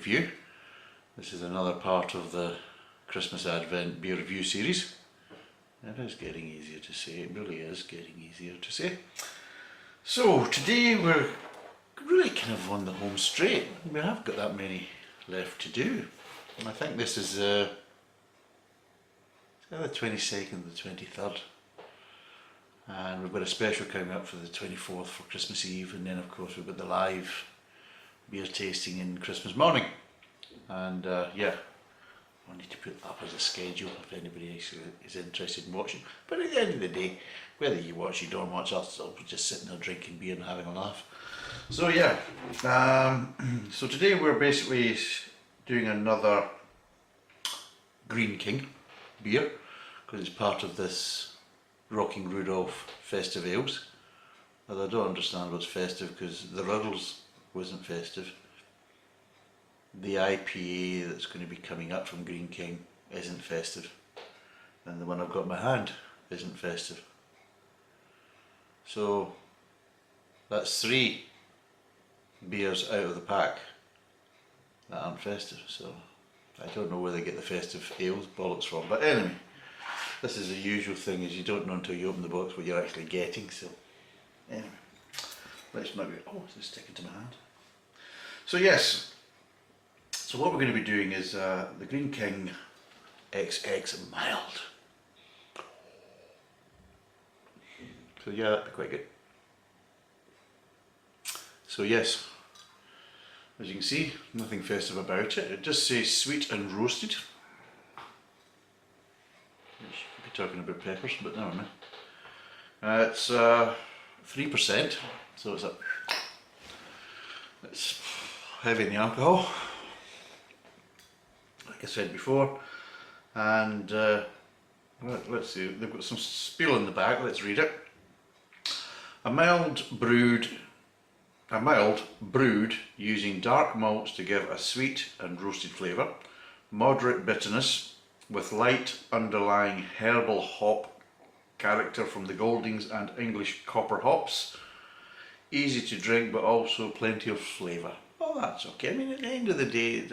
review. This is another part of the Christmas Advent beer review series. It is getting easier to say, it really is getting easier to say. So today we're really kind of on the home straight. We haven't got that many left to do. And I think this is the 22nd, the 23rd. And we've got a special coming up for the 24th for Christmas Eve, and then of course we've got the live beer tasting in Christmas morning. And yeah, I need to put that up as a schedule if anybody is interested in watching. But at the end of the day, whether you watch or you don't watch, I'll be just sitting there drinking beer and having a laugh. So yeah, so today we're basically doing another Greene King beer, because it's part of this Rocking Rudolph Festive Ales. Although I don't understand what's festive, because the Ruddles wasn't festive. The IPA that's going to be coming up from Greene King isn't festive. And the one I've got in my hand isn't festive. So that's 3 beers out of the pack that aren't festive. So I don't know where they get the festive ales bollocks from. But anyway, this is the usual thing, is you don't know until you open the box what you're actually getting. So anyway, let's maybe, oh, it's sticking to my hand. So yes, so what we're going to be doing is the Greene King XX Mild. So yeah, that'd be quite good. So yes, as you can see, nothing festive about it. It just says sweet and roasted. Be talking about peppers, but never mind. It's 3%, so it's heavy in the alcohol, like I said before. And let's see, they've got some spiel in the back. Let's read it. A mild brewed using dark malts to give a sweet and roasted flavour, moderate bitterness with light underlying herbal hop character from the Goldings and English copper hops. Easy to drink, but also plenty of flavour. Oh, that's okay. I mean, at the end of the day,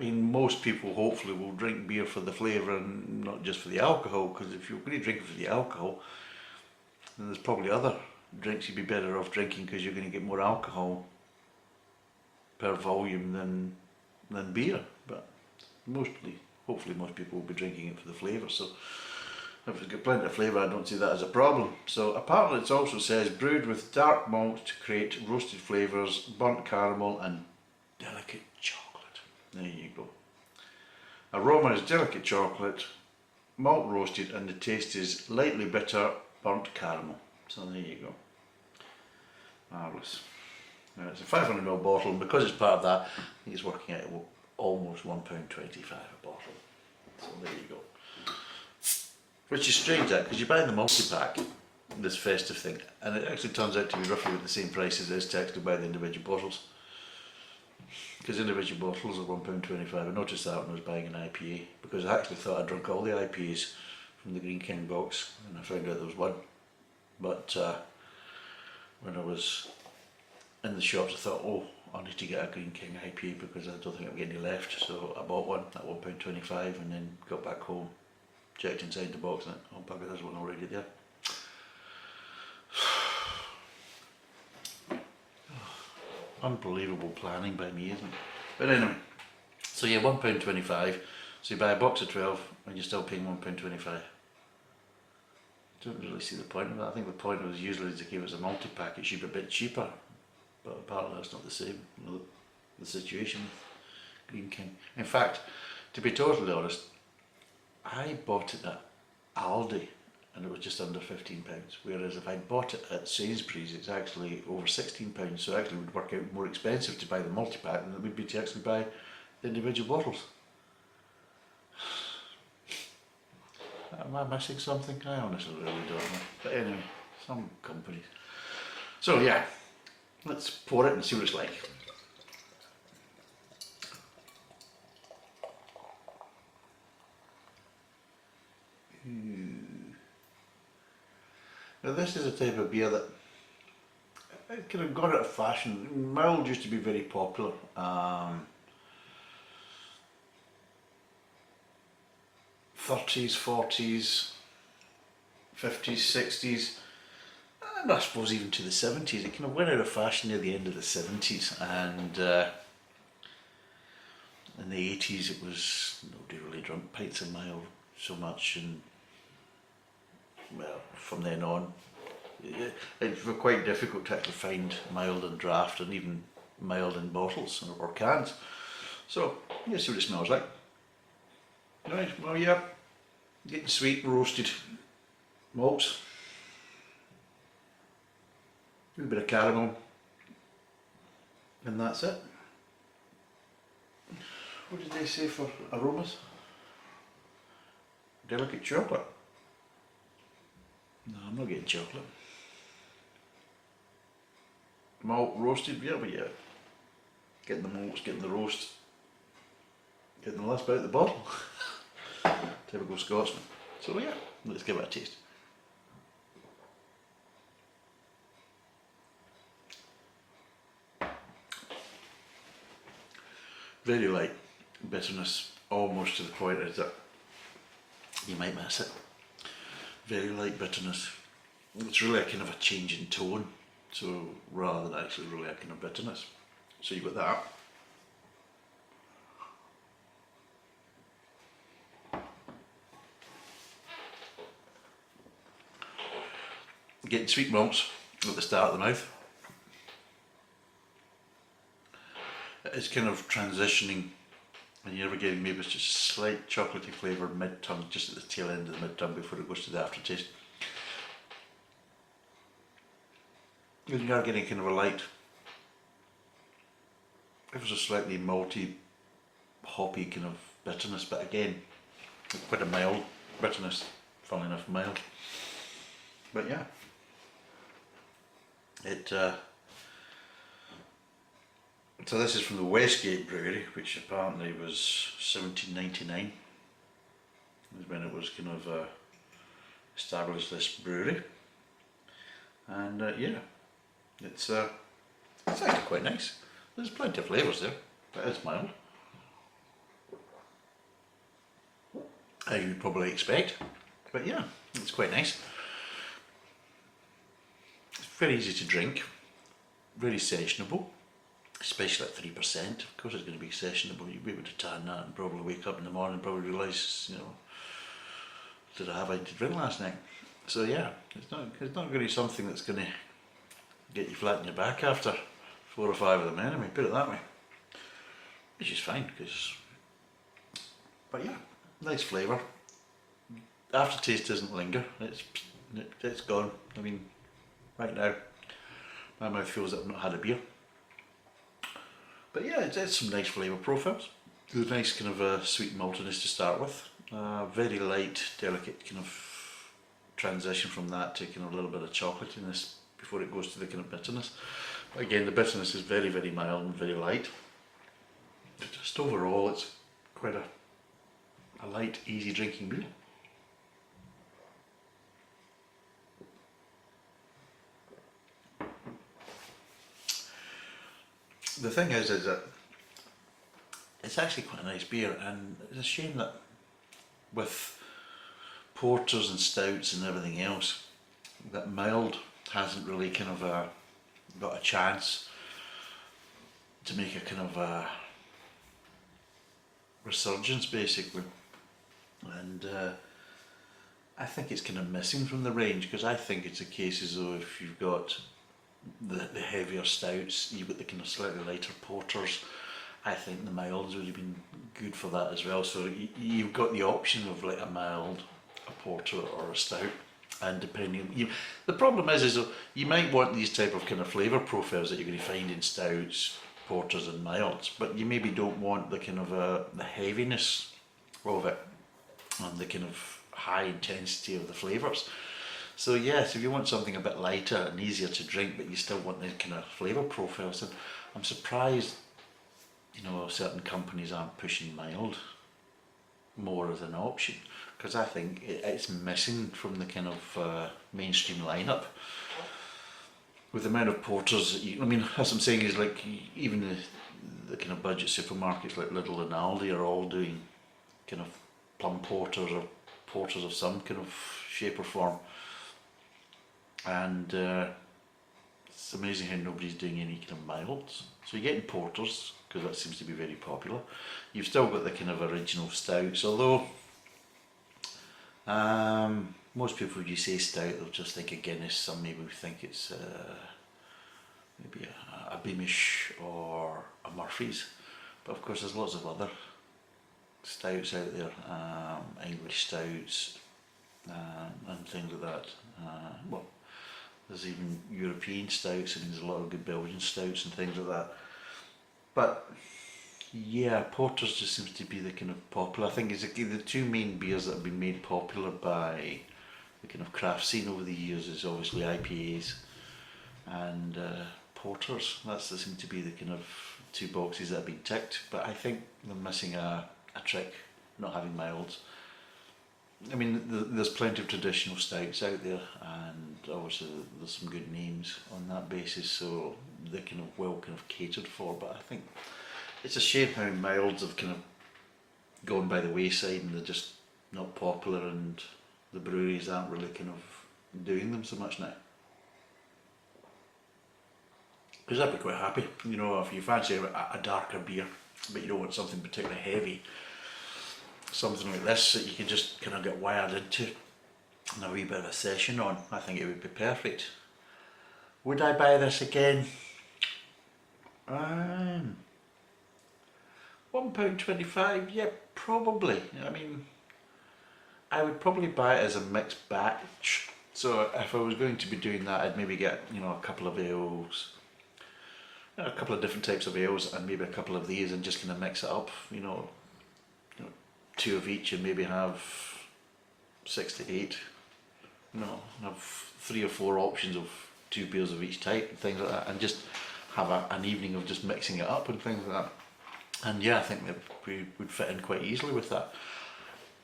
most people hopefully will drink beer for the flavour and not just for the alcohol, because if you're going to drink it for the alcohol, then there's probably other drinks you'd be better off drinking, because you're going to get more alcohol per volume than beer. But hopefully most people will be drinking it for the flavour. So if it's got plenty of flavour, I don't see that as a problem. So apparently it also says brewed with dark malt to create roasted flavours, burnt caramel and delicate chocolate. There you go. Aroma is delicate chocolate, malt roasted, and the taste is lightly bitter, burnt caramel. So there you go. Marvellous. Now it's a 500ml bottle, and because it's part of that, I think it's working out almost £1.25 a bottle. So there you go. Which is strange, that, because you buy the multi-pack, this festive thing, and it actually turns out to be roughly the same price as it is to actually buy the individual bottles. Because individual bottles are £1.25. I noticed that when I was buying an IPA, because I actually thought I'd drunk all the IPAs from the Greene King box, and I found out there was one. But when I was in the shops, I thought, oh, I need to get a Greene King IPA because I don't think I'm getting any left. So I bought one at £1.25 and then got back home, checked inside the box, and oh bugger, there's one already there. Unbelievable planning by me, isn't it? But anyway, so yeah, £1.25. So you buy a box of 12 and you're still paying £1.25. Don't really see the point of that. I think the point was usually to give us a multi-pack, it should be a bit cheaper, but apparently that's not the same, the situation with Greene King. In fact, to be totally honest, I bought it at Aldi and it was just under £15, whereas if I bought it at Sainsbury's it's actually over £16, so actually it would work out more expensive to buy the multi-pack than it would be to actually buy the individual bottles. Am I missing something? I honestly really don't know. But anyway, some companies. So yeah, let's pour it and see what it's like. Now this is a type of beer that kind of gone out of fashion. Mild used to be very popular. 30s, 40s, 50s, 60s, and I suppose even to the 70s. It kind of went out of fashion near the end of the 70s, and in the 80s it was nobody really drank pints of mild so much, and well, from then on it was quite difficult to actually find mild and draft, and even mild in bottles or cans. So yeah, see what it smells like. Right, well yeah, getting sweet roasted malts, a little bit of caramel, and that's it. What did they say for aromas? Delicate chocolate. No, I'm not getting chocolate. Malt roasted, yeah, but yeah. Getting the malts, getting the roast, getting the last bit of the bottle. Typical Scotsman. So yeah, let's give it a taste. Very light bitterness, almost to the point that you might miss it. Very light bitterness. It's really a kind of a change in tone, so rather than actually really a kind of bitterness. So you've got that. Getting sweet malts at the start of the mouth. It's kind of transitioning, and you're ever getting maybe it's just slight chocolatey flavour mid-tongue, just at the tail end of the mid-tongue before it goes to the aftertaste. And you are getting kind of a light, it was a slightly malty, hoppy kind of bitterness, but again, quite a mild bitterness, funnily enough mild. But yeah, so this is from the Westgate Brewery, which apparently was 1799, is when it was kind of established, this brewery. And yeah, it's actually quite nice. There's plenty of flavours there, but it's mild, as you'd probably expect. But yeah, it's quite nice. It's very easy to drink, very sessionable, especially at 3%. Of course it's going to be sessionable. You'll be able to tan that and probably wake up in the morning and probably realise, you know, did I have anything to drink last night? So yeah, it's not really something that's going to get you flat on your back after 4 or 5 of them anyway, put it that way. Which is fine, but yeah, nice flavour. Aftertaste doesn't linger, it's gone. I mean, right now, my mouth feels that I've not had a beer. But yeah, it's some nice flavour profiles. There's a nice kind of sweet maltiness to start with. Very light, delicate kind of transition from that to kind of a little bit of chocolatiness before it goes to the kind of bitterness. But again, the bitterness is very, very mild and very light. But just overall, it's quite a light, easy drinking beer. The thing is that it's actually quite a nice beer, and it's a shame that with porters and stouts and everything else, that mild hasn't really kind of got a chance to make a kind of a resurgence, basically. And I think it's kind of missing from the range, because I think it's a case as though if you've got the heavier stouts, you've got the kind of slightly lighter porters, I think the mild's really been good for that as well. So you've got the option of like a mild, a porter or a stout, and depending, the problem is you might want these type of kind of flavour profiles that you're going to find in stouts, porters and milds, but you maybe don't want the kind of the heaviness of it and the kind of high intensity of the flavours. So yes, if you want something a bit lighter and easier to drink, but you still want the kind of flavour profiles, then I'm surprised, you know, certain companies aren't pushing mild more as an option, because I think it's missing from the kind of mainstream lineup. With the amount of porters, I mean, as I'm saying is like even the kind of budget supermarkets like Lidl and Aldi are all doing kind of plum porters or porters of some kind of shape or form. And it's amazing how nobody's doing any kind of milds. So you're getting porters, because that seems to be very popular. You've still got the kind of original stouts, although most people, when you say stout, they'll just think of Guinness. Some maybe think it's maybe a Beamish or a Murphy's. But of course there's lots of other stouts out there, English stouts and things like that. Well, there's even European stouts. I mean, there's a lot of good Belgian stouts and things like that. But yeah, porters just seems to be the kind of popular. I think it's the two main beers that have been made popular by the kind of craft scene over the years is obviously IPAs and porters. That seems to be the kind of two boxes that have been ticked. But I think they're missing a trick, not having milds. I mean, there's plenty of traditional stouts out there, and obviously there's some good names on that basis, so they're kind of well kind of catered for. But I think it's a shame how milds have kind of gone by the wayside and they're just not popular, and the breweries aren't really kind of doing them so much now. Because I'd be quite happy, you know, if you fancy a darker beer, but you don't want something particularly heavy. Something like this that you can just kind of get wired into and a wee bit of a session on, I think it would be perfect. Would I buy this again? £1.25, yeah, probably. I mean, I would probably buy it as a mixed batch. So if I was going to be doing that, I'd maybe get, you know, a couple of ales, a couple of different types of ales, and maybe a couple of these, and just kind of mix it up, you know, two of each, and maybe have 6 to 8. No, have 3 or 4 options of 2 beers of each type and things like that, and just have an evening of just mixing it up and things like that. And yeah, I think that we would fit in quite easily with that.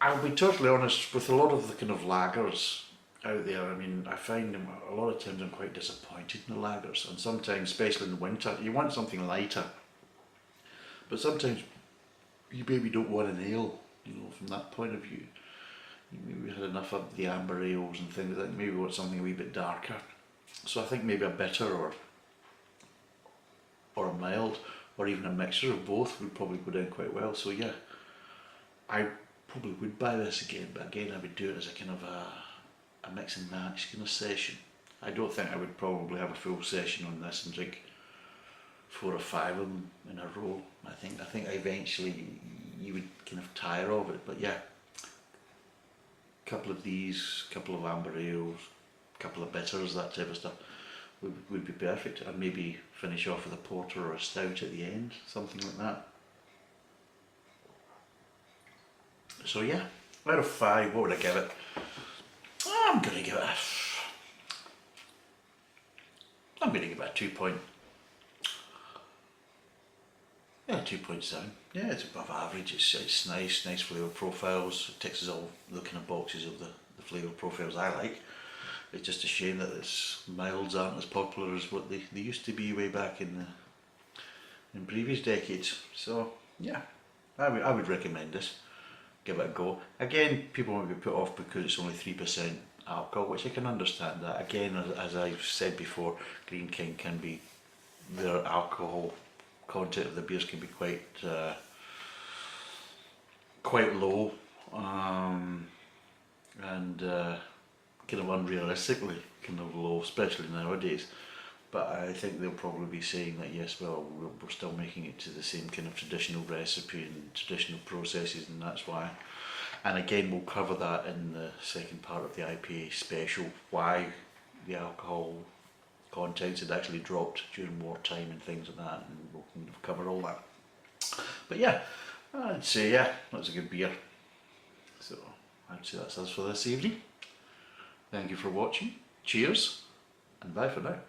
I'll be totally honest, with a lot of the kind of lagers out there, I mean, I find them a lot of times I'm quite disappointed in the lagers, and sometimes, especially in the winter, you want something lighter, but sometimes you maybe don't want an ale, you know, from that point of view. We had enough of the amber ales and things like that, maybe want something a wee bit darker. So I think maybe a bitter or a mild, or even a mixture of both would probably go down quite well. So yeah, I probably would buy this again, but again I would do it as a kind of a mix and match kind of session. I don't think I would probably have a full session on this and drink 4 or 5 of them in a row. I think eventually you would kind of tire of it, but yeah, a couple of these, a couple of amber ales, a couple of bitters, that type of stuff would be perfect, and maybe finish off with a porter or a stout at the end, something like that. So yeah, out of 5, what would I give it? I'm going to give it a 2.7. Yeah, it's above average. It's nice flavour profiles. It ticks all the kind of boxes of the flavour profiles I like. It's just a shame that its milds aren't as popular as what they used to be way back in previous decades. So yeah, I would recommend this. Give it a go. Again, people might be put off because it's only 3% alcohol, which I can understand that. Again, as I've said before, Greene King can be, their alcohol content of the beers can be quite low, and kind of unrealistically kind of low, especially nowadays. But I think they'll probably be saying that yes, well, we're still making it to the same kind of traditional recipe and traditional processes, and that's why. And again, we'll cover that in the second part of the IPA special, why the alcohol contents had actually dropped during wartime and things like that, and we'll kind of cover all that. But yeah, I'd say yeah, that's a good beer. So I'd say that's us for this evening. Thank you for watching. Cheers, and bye for now.